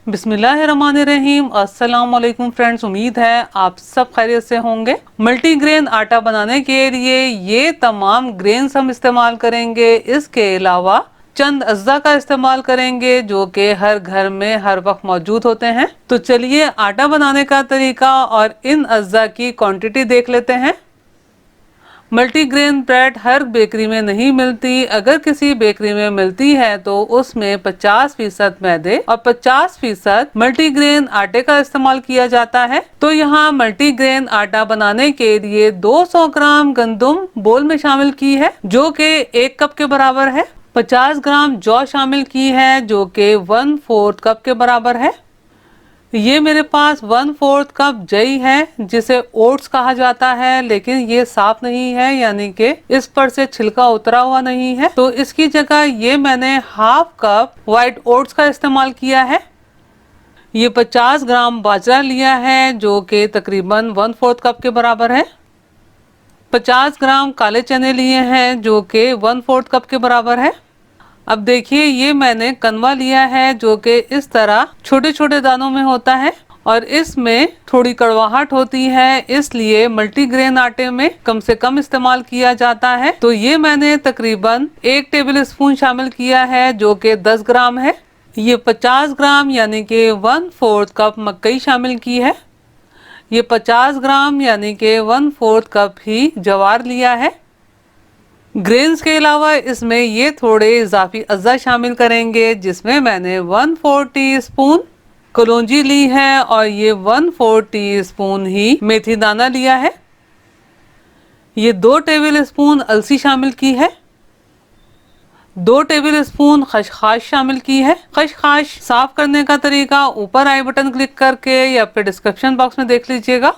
बिस्मिल्लाहिर्रहमानिर्रहीम। अस्सलाम वालेकुम फ्रेंड्स, उम्मीद है आप सब खैरियत से होंगे। मल्टीग्रेन आटा बनाने के लिए ये तमाम ग्रेन्स हम इस्तेमाल करेंगे। इसके अलावा चंद अज्जा का इस्तेमाल करेंगे जो कि हर घर में हर वक्त मौजूद होते हैं। तो चलिए आटा बनाने का तरीका और इन अज्जा की क्वांटिटी देख लेते हैं। मल्टीग्रेन ब्रेड हर बेकरी में नहीं मिलती। अगर किसी बेकरी में मिलती है तो उसमें 50% मैदे और 50% मल्टीग्रेन आटे का इस्तेमाल किया जाता है। तो यहाँ मल्टीग्रेन आटा बनाने के लिए 200 ग्राम गंदम बोल में शामिल की है जो कि 1 कप के बराबर है। 50 ग्राम जौ शामिल की है जो कि 1/4 कप के बराबर है। ये मेरे पास 1/4 कप जई है जिसे ओट्स कहा जाता है, लेकिन ये साफ नहीं है, यानी कि इस पर से छिलका उतरा हुआ नहीं है। तो इसकी जगह ये मैंने 1/2 कप व्हाइट ओट्स का इस्तेमाल किया है। ये 50 ग्राम बाजरा लिया है जो कि तकरीबन 1/4 कप के बराबर है। 50 ग्राम काले चने लिए हैं जो कि 1/4 कप के बराबर है। अब देखिए ये मैंने कनवा लिया है जो कि इस तरह छोटे छोटे दानों में होता है और इसमें थोड़ी कड़वाहट होती है, इसलिए मल्टीग्रेन आटे में कम से कम इस्तेमाल किया जाता है। तो ये मैंने तकरीबन 1 टेबल स्पून शामिल किया है जो कि 10 ग्राम है। ये 50 ग्राम यानी कि 1/4 कप मकई शामिल की है। ये 50 ग्राम यानी कि 1/4 कप ही ज्वार लिया है। ग्रेन्स के अलावा इसमें ये थोड़े इजाफी अज्जा शामिल करेंगे जिसमें मैंने 1/4 टीस्पून कलौंजी ली है और ये 1/4 टीस्पून ही मेथी दाना लिया है। ये 2 टेबल स्पून अलसी शामिल की है। 2 टेबल स्पून खसखस शामिल की है। खसखस साफ करने का तरीका ऊपर आई बटन क्लिक करके या फिर डिस्क्रिप्शन बॉक्स में देख लीजिएगा।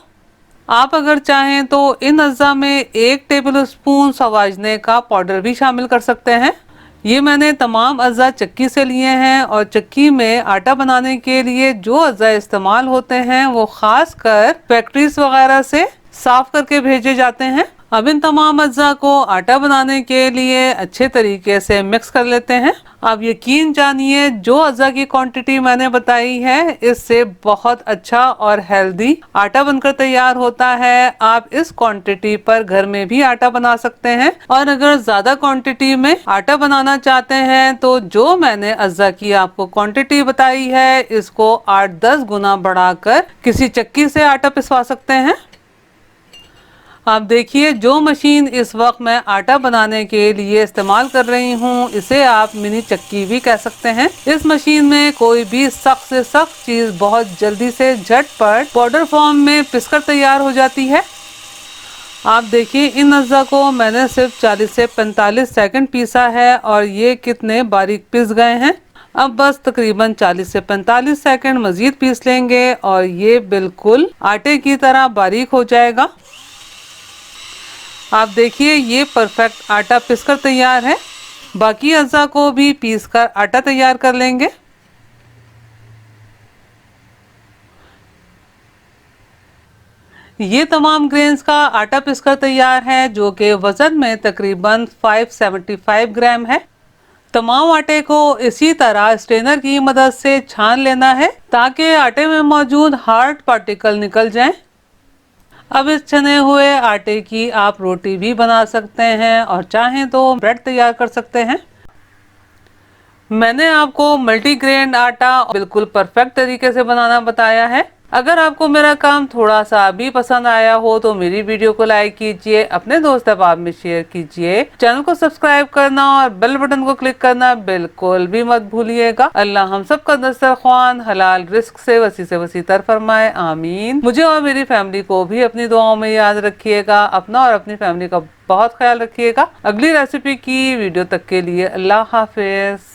आप अगर चाहें तो इन अज्जा में 1 टेबल स्पून सवाजने का पाउडर भी शामिल कर सकते हैं। ये मैंने तमाम अज्जा चक्की से लिए हैं और चक्की में आटा बनाने के लिए जो अज्जा इस्तेमाल होते हैं वो खास कर फैक्ट्रीज वगैरह से साफ करके भेजे जाते हैं। अब इन तमाम अज्जा को आटा बनाने के लिए अच्छे तरीके से मिक्स कर लेते हैं। अब यकीन जानिए जो अज्जा की क्वांटिटी मैंने बताई है इससे बहुत अच्छा और हेल्दी आटा बनकर तैयार होता है। आप इस क्वांटिटी पर घर में भी आटा बना सकते हैं और अगर ज्यादा क्वांटिटी में आटा बनाना चाहते हैं तो जो मैंने अज्जा की आपको क्वांटिटी बताई है इसको 8-10 गुना बढ़ाकर किसी चक्की से आटा पिसवा सकते हैं। आप देखिए जो मशीन इस वक्त मैं आटा बनाने के लिए इस्तेमाल कर रही हूँ इसे आप मिनी चक्की भी कह सकते हैं। इस मशीन में कोई भी सख्त से सख्त चीज बहुत जल्दी से झटपट पाउडर फॉर्म में पिसकर तैयार हो जाती है। आप देखिए इन अज्जा को मैंने सिर्फ 40 से 45 सेकंड पीसा है और ये कितने बारीक पिस गए हैं। अब बस तकरीबन 40 से 45 सेकंड मजीद पीस लेंगे और ये बिल्कुल आटे की तरह बारीक हो जाएगा। आप देखिए ये परफेक्ट आटा पिसकर तैयार है। बाकी अज्जा को भी पीसकर आटा तैयार कर लेंगे। ये तमाम ग्रेन्स का आटा पिसकर तैयार है जो कि वजन में तकरीबन 575 ग्राम है। तमाम आटे को इसी तरह स्ट्रेनर की मदद से छान लेना है ताकि आटे में मौजूद हार्ड पार्टिकल निकल जाएं। अब इस छने हुए आटे की आप रोटी भी बना सकते हैं और चाहें तो ब्रेड तैयार कर सकते हैं। मैंने आपको मल्टीग्रेन आटा बिल्कुल परफेक्ट तरीके से बनाना बताया है। अगर आपको मेरा काम थोड़ा सा भी पसंद आया हो तो मेरी वीडियो को लाइक कीजिए, अपने दोस्त अहबाब में शेयर कीजिए, चैनल को सब्सक्राइब करना और बेल बटन को क्लिक करना बिल्कुल भी मत भूलिएगा। अल्लाह हम सब का दस्तरख्वान हलाल रिस्क से वसी तर फरमाए, आमीन। मुझे और मेरी फैमिली को भी अपनी दुआओं में याद रखिएगा। अपना और अपनी फैमिली का बहुत ख्याल रखिएगा। अगली रेसिपी की वीडियो तक के लिए अल्लाह हाफिज।